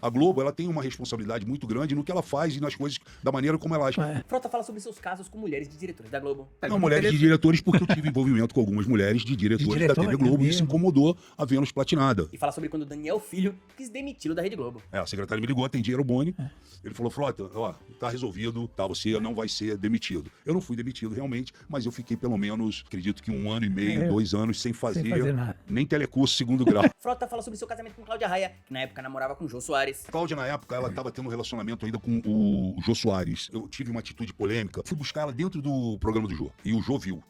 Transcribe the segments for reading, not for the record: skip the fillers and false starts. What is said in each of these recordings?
A Globo, ela tem uma responsabilidade muito grande no que ela faz e nas coisas, da maneira como ela age. Frota fala sobre seus casos com mulheres de diretores da Globo. Não, mulheres de diretores, porque eu tive envolvimento com algumas mulheres de diretores da TV Globo e isso incomodou a Vênus Platinada. E fala sobre quando Daniel Filho quis demiti-lo da Rede Globo. A secretária me ligou, atendi, era o Boni. Ele falou, Frota, ó, tá resolvido, tá, você não vai ser demitido. Eu não fui demitido realmente, mas eu fiquei pelo menos, acredito que 1 ano e meio, 2 anos sem fazer nada. nem telecurso segundo grau. Frota fala sobre seu casamento com Cláudia Raia, que na época namorava com Jô Soares. A Cláudia, na época, ela estava tendo um relacionamento ainda com o Jô Soares. Eu tive uma atitude polêmica, fui buscar ela dentro do programa do Jô, e o Jô viu.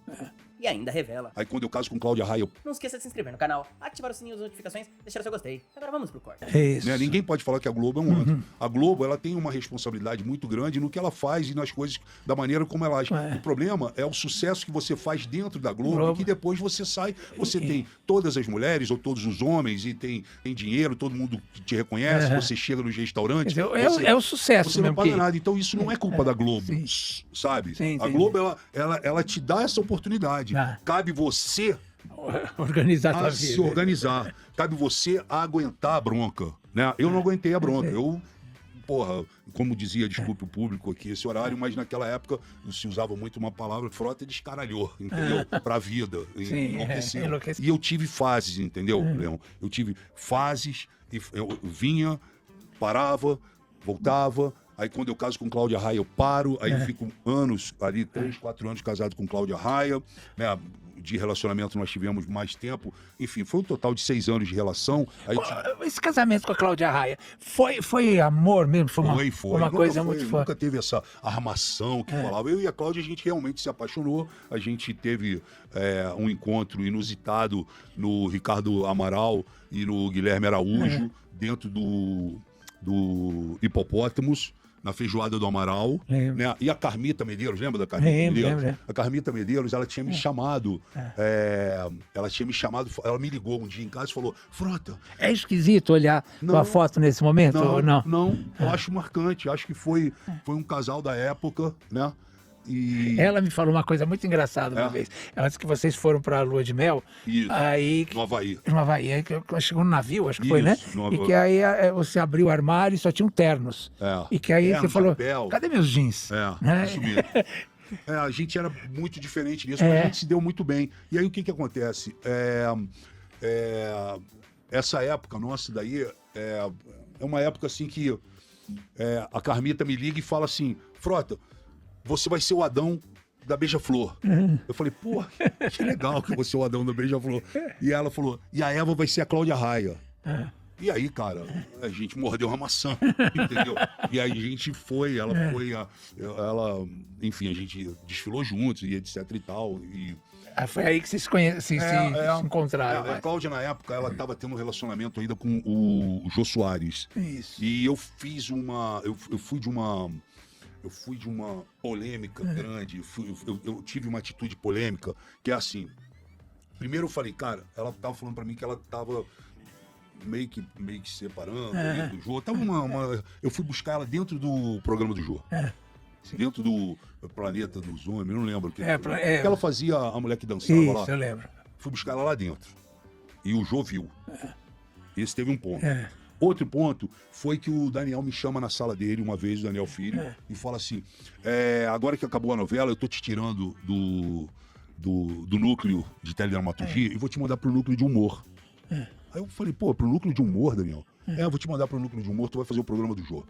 E ainda revela. Aí quando eu caso com Cláudia Raia, Não esqueça de se inscrever no canal, ativar o sininho das notificações, deixar o seu gostei. Agora vamos pro corte. É isso. né, ninguém pode falar que a Globo é um antro. A Globo, ela tem uma responsabilidade muito grande no que ela faz e nas coisas, da maneira como ela age. O problema é o sucesso que você faz dentro da Globo e que depois você sai, você tem todas as mulheres ou todos os homens e tem dinheiro, todo mundo te reconhece, você chega nos restaurantes. É o sucesso você não mesmo. paga nada. Então isso não é culpa da Globo, sabe? A Globo, ela te dá essa oportunidade. Cabe você organizar a se vida. organizar. Cabe você a aguentar a bronca, né? Eu não aguentei a bronca. Eu, como dizia, desculpe o público aqui esse horário, mas naquela época se usava muito uma palavra, Frota descaralhou, entendeu? Pra vida. Enlouqueceu. E eu tive fases, entendeu, Leão? Eu tive fases, e eu vinha, parava, voltava. Aí quando eu caso com Cláudia Raia, eu paro, aí eu fico anos, ali 3, 4 anos casado com Cláudia Raia, né? De relacionamento nós tivemos mais tempo, enfim, foi um total de 6 anos de relação. Aí Esse casamento com a Cláudia Raia, foi amor mesmo? Foi uma coisa muito forte. Nunca teve essa armação que falava. Eu e a Cláudia, a gente realmente se apaixonou, a gente teve um encontro inusitado no Ricardo Amaral e no Guilherme Araújo, dentro do Hipopótamos, na Feijoada do Amaral, né? E a Carmita Medeiros, lembra da Carmita Medeiros? Lembro. A Carmita Medeiros, ela tinha me chamado, ela me ligou um dia em casa e falou, Frota... É esquisito olhar tua foto nesse momento ou não? Não, eu acho marcante, acho que foi um casal da época, né? E... Ela me falou uma coisa muito engraçada uma vez. Ela disse que vocês foram para a lua de mel. Isso, aí, no Havaí. No Havaí. Aí chegou no navio, acho que foi, né? No E que aí você abriu o armário e só tinham ternos. E que aí você falou, chapéu. Cadê meus jeans? Isso mesmo. A gente era muito diferente nisso, mas a gente se deu muito bem. E aí o que acontece? Essa época nossa daí é uma época assim que a Carmita me liga e fala assim, Frota, você vai ser o Adão da Beija-Flor. Eu falei, pô, que legal que você é o Adão da Beija-Flor. E ela falou, e a Eva vai ser a Cláudia Raia. E aí, cara, a gente mordeu uma maçã, entendeu? E aí a gente foi, enfim, a gente desfilou juntos e etc e tal. Foi aí que vocês se encontraram. A Cláudia, na época, ela estava tendo um relacionamento ainda com o Jô Soares. Isso. E eu fui de uma polêmica grande, eu tive uma atitude polêmica, que é assim, primeiro eu falei, cara, ela tava falando pra mim que ela tava meio que separando do Jô, eu fui buscar ela dentro do programa do Jô, dentro do Planeta dos Homens, eu não lembro o que ela fazia, a mulher que dançava lá. Isso, eu lembro. Fui buscar ela lá dentro, e o Jô viu, esse teve um ponto. Outro ponto foi que o Daniel me chama na sala dele, uma vez, o Daniel Filho, e fala assim, agora que acabou a novela, eu tô te tirando do núcleo de teledramaturgia e vou te mandar pro núcleo de humor. Aí eu falei, pro núcleo de humor, Daniel? Eu vou te mandar pro núcleo de humor, tu vai fazer o programa do Jô.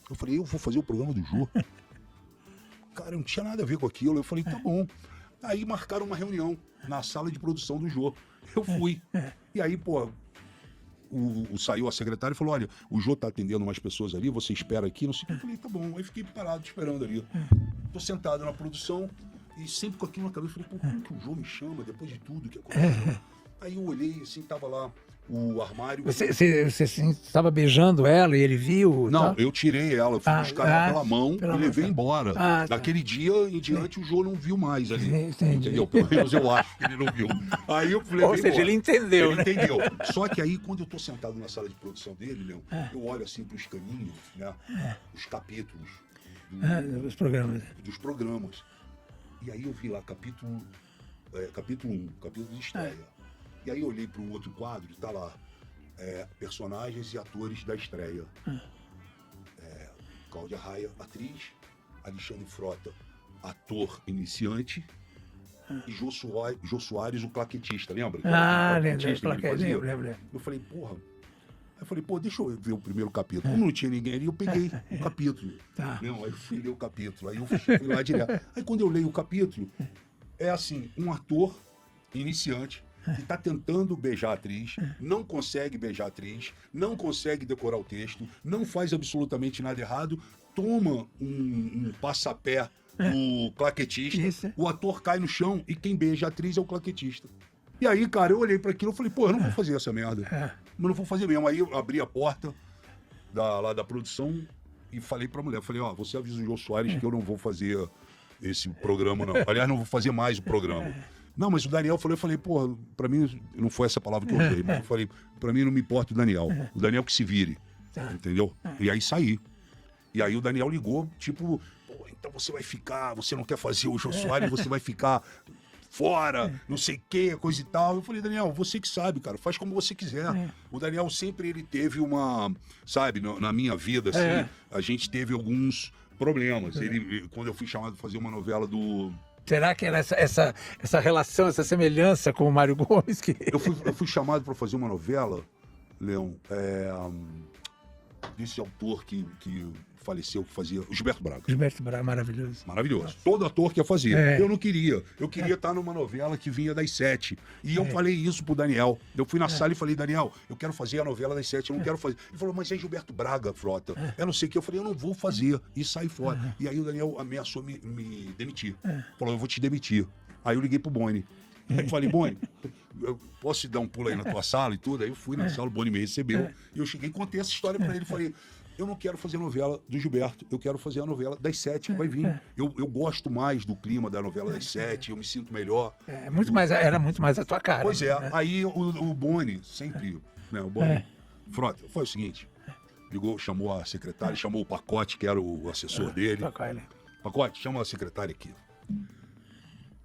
Eu falei, eu vou fazer o programa do Jô? Cara, não tinha nada a ver com aquilo. Eu falei, tá bom. Aí marcaram uma reunião na sala de produção do Jô. Eu fui. E aí, saiu a secretária e falou, olha, o Jô tá atendendo umas pessoas ali, você espera aqui, não sei o que. Eu falei, tá bom. Aí fiquei parado, esperando ali. Tô sentado na produção e sempre com aquilo na cabeça. Eu falei, como que o Jô me chama depois de tudo que aconteceu? Aí eu olhei, assim, tava lá o armário. Você estava beijando ela e ele viu? Não, eu tirei ela, fui buscar ela pela mão e levei embora. Daquele dia em diante o Jô não viu mais ali. Entendeu? Pelo menos eu acho que ele não viu. Aí eu levei Ou seja, embora. ele entendeu, Ele entendeu. Só que aí, quando eu tô sentado na sala de produção dele, Leão, eu olho assim pros caninhos, né? Os capítulos dos programas. E aí eu vi lá capítulo 1, capítulo de estreia. E aí eu olhei para um outro quadro e tá lá personagens e atores da estreia. Cláudia Raia, atriz, Alexandre Frota, ator iniciante, e Jô Soares, o claquetista, lembra? Lembro. Eu falei, porra. Aí eu falei, deixa eu ver o primeiro capítulo. Como não tinha ninguém ali, eu peguei o capítulo. Tá. Não, aí eu fui ler o capítulo. Aí eu fui lá direto. Aí quando eu leio o capítulo, é assim, um ator iniciante que está tentando beijar a atriz, não consegue beijar a atriz, não consegue decorar o texto, não faz absolutamente nada errado, toma um passapé do claquetista, o ator cai no chão e quem beija a atriz é o claquetista. E aí, cara, eu olhei para aquilo e falei, eu não vou fazer essa merda. Mas não vou fazer mesmo. Aí eu abri a porta lá da produção e falei pra mulher, você avisa o Jô Soares que eu não vou fazer esse programa, não. Aliás, não vou fazer mais o programa. Não, mas o Daniel falou, eu falei, pra mim, não foi essa palavra que eu usei, mas eu falei, pra mim não me importa o Daniel. O Daniel que se vire, entendeu? E aí saí. E aí o Daniel ligou, tipo, então você vai ficar, você não quer fazer o Jô Soares, você vai ficar fora, não sei o que, coisa e tal. Eu falei, Daniel, você que sabe, cara, faz como você quiser. O Daniel sempre, ele teve sabe, na minha vida, assim, a gente teve alguns problemas. Quando eu fui chamado para fazer uma novela do... Será que era essa relação, essa semelhança com o Mário Gomes? Eu fui chamado para fazer uma novela, Leão, desse autor que faleceu, que fazia... Gilberto Braga. Gilberto Braga, maravilhoso. Maravilhoso. Todo ator quer fazer. Eu não queria. Eu queria estar numa novela que vinha das 7. E eu falei isso pro Daniel. Eu fui na sala e falei, Daniel, eu quero fazer a novela das 7, eu não quero fazer. Ele falou, mas é Gilberto Braga, Frota. Eu não sei o que. Eu falei, eu não vou fazer. E saí fora. E aí o Daniel ameaçou me demitir. Falou, eu vou te demitir. Aí eu liguei pro Boni. Aí eu falei, Boni, eu posso te dar um pulo aí na tua sala e tudo? Aí eu fui na sala, o Boni me recebeu. E eu cheguei e contei essa história pra ele. Falei, eu não quero fazer novela do Gilberto, eu quero fazer a novela das 7, que vai vir. Eu gosto mais do clima da novela das 7, eu me sinto melhor. Era muito mais a tua cara. Pois é, aí o Boni, sempre, né, o Boni, Frota, foi o seguinte, ligou, chamou a secretária, chamou o Pacote, que era o assessor dele. Pacote, chama a secretária aqui.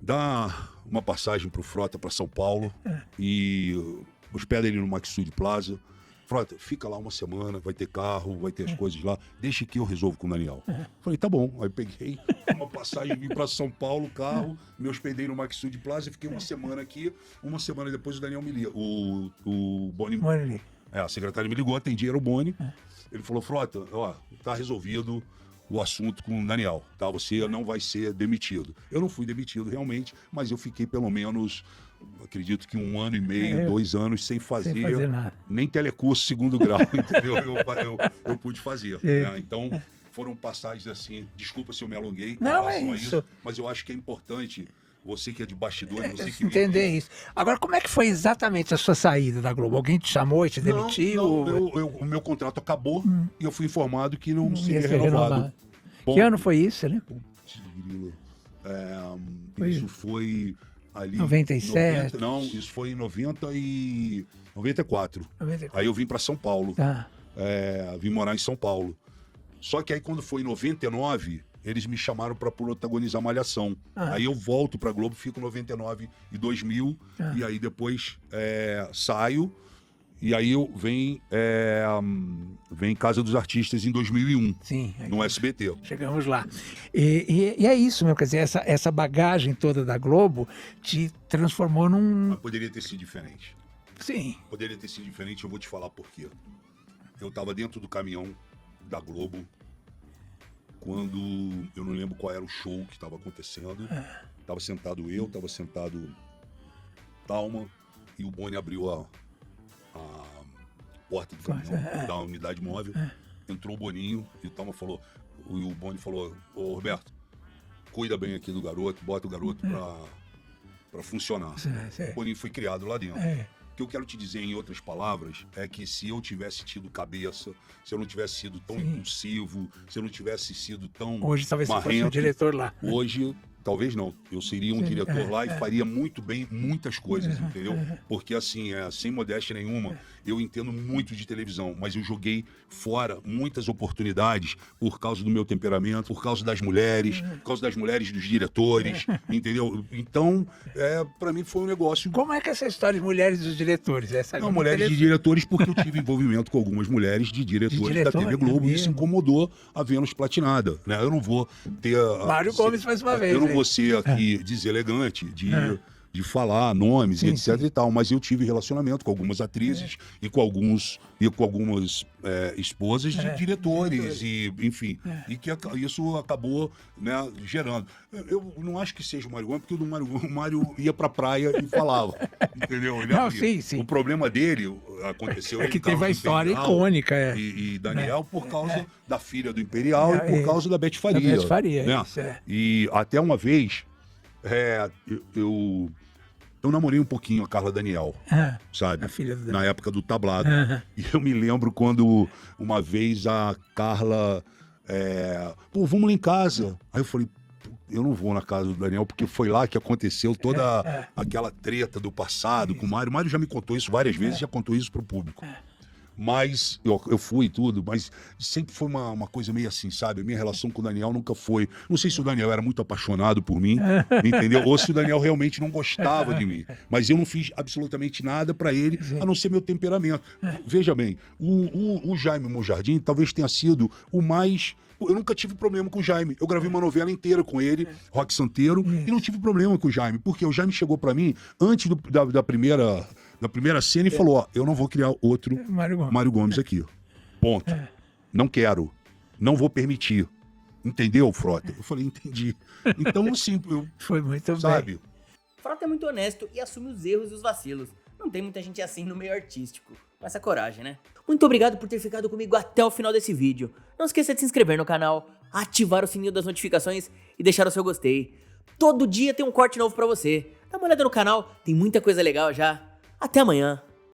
Dá uma passagem pro Frota para São Paulo e hospeda ele no Maxud Plaza. Frota, fica lá uma semana, vai ter carro, vai ter as coisas lá, deixa que eu resolvo com o Daniel. Falei, tá bom. Aí eu peguei uma passagem, vim pra São Paulo, carro, me hospedei no Maxud Plaza, fiquei uma semana aqui, uma semana depois o Daniel me liga, o Boni, a secretária me ligou, atendi, era o Boni, ele falou, Frota, tá resolvido o assunto com o Daniel, tá? Você não vai ser demitido. Eu não fui demitido realmente, mas eu fiquei pelo menos... acredito que 1 ano e meio, 2 anos sem fazer nada. Nem telecurso 2º grau, entendeu? Eu pude fazer. Né? Então, foram passagens assim, desculpa se eu me alonguei em relação a isso, mas eu acho que é importante, você que é de bastidores, você que... Entender isso. Agora, como é que foi exatamente a sua saída da Globo? Alguém te chamou e te demitiu? O meu contrato acabou e eu fui informado que não seria renovado. Bom, que ano foi isso, né? Putz, grilo. Isso foi... ali 97? Isso foi em 94. Aí eu vim para São Paulo. Vim morar em São Paulo. Só que aí quando foi em 99, eles me chamaram para protagonizar Malhação. Aí eu volto para Globo, fico em 99 e 2000, e aí depois saio, e aí eu venho Casa dos Artistas em 2001, sim, no SBT. Chegamos lá. E é isso, meu, quer dizer, essa bagagem toda da Globo te transformou num... Mas poderia ter sido diferente. Sim. Poderia ter sido diferente, eu vou te falar por quê. Eu estava dentro do caminhão da Globo, quando eu não lembro qual era o show que estava acontecendo. Estava sentado eu, estava sentado Thalma, e o Boni abriu a porta do caminhão da unidade móvel. Entrou o Boninho e o Thalma falou, o Boni falou, ô Roberto, cuida bem aqui do garoto, bota o garoto para funcionar. O Boninho foi criado lá dentro. O que eu quero te dizer, em outras palavras, é que se eu tivesse tido cabeça, se eu não tivesse sido tão impulsivo, se eu não tivesse sido tão hoje talvez marrento, você fosse o diretor lá. Hoje Talvez não. Eu seria um diretor lá e faria muito bem muitas coisas, entendeu? Porque, assim, sem modéstia nenhuma, eu entendo muito de televisão, mas eu joguei fora muitas oportunidades por causa do meu temperamento, por causa das mulheres, por causa das mulheres dos diretores, entendeu? Então, pra mim foi um negócio... Como é que é essa história de mulheres dos diretores? Não, mulheres de diretores, porque eu tive envolvimento com algumas mulheres de diretores da TV Globo, e isso incomodou a Vênus Platinada, né? Eu não vou ter... Mário Gomes mais uma vez. Eu não vou ser aqui deselegante de falar nomes e etc e tal, mas eu tive relacionamento com algumas atrizes e com algumas esposas de diretores e, enfim, e que isso acabou, né, gerando. Eu não acho que seja o Mário Gomes, porque o Mário ia pra praia e falava, entendeu? Ele não, sim. O problema dele aconteceu... que teve a história icônica. E Daniel por causa da filha do Imperial e por causa da Beth Faria. Da Beth Faria, né? isso, E até uma vez... eu namorei um pouquinho a Carla Daniel, sabe? A filha do... Na época do tablado. E eu me lembro quando uma vez a Carla... Pô, vamos lá em casa. Aí eu falei, eu não vou na casa do Daniel, porque foi lá que aconteceu toda aquela treta do passado com o Mário. O Mário já me contou isso várias vezes, já contou isso pro público. Mas eu fui e tudo, mas sempre foi uma coisa meio assim, sabe? A minha relação com o Daniel nunca foi... Não sei se o Daniel era muito apaixonado por mim, entendeu? Ou se o Daniel realmente não gostava de mim. Mas eu não fiz absolutamente nada pra ele, a não ser meu temperamento. Veja bem, o Jaime Monjardim talvez tenha sido o mais... Eu nunca tive problema com o Jaime. Eu gravei uma novela inteira com ele, Rock Santeiro, e não tive problema com o Jaime. Porque o Jaime chegou pra mim antes da primeira cena e falou, eu não vou criar outro Mário Gomes aqui. Ponto. Não quero. Não vou permitir. Entendeu, Frota? Eu falei, entendi. Então, assim, foi muito sabe? bem. Frota é muito honesto e assume os erros e os vacilos. Não tem muita gente assim no meio artístico. Com essa coragem, né? Muito obrigado por ter ficado comigo até o final desse vídeo. Não esqueça de se inscrever no canal, ativar o sininho das notificações e deixar o seu gostei. Todo dia tem um corte novo pra você. Dá uma olhada no canal, tem muita coisa legal já. Até amanhã.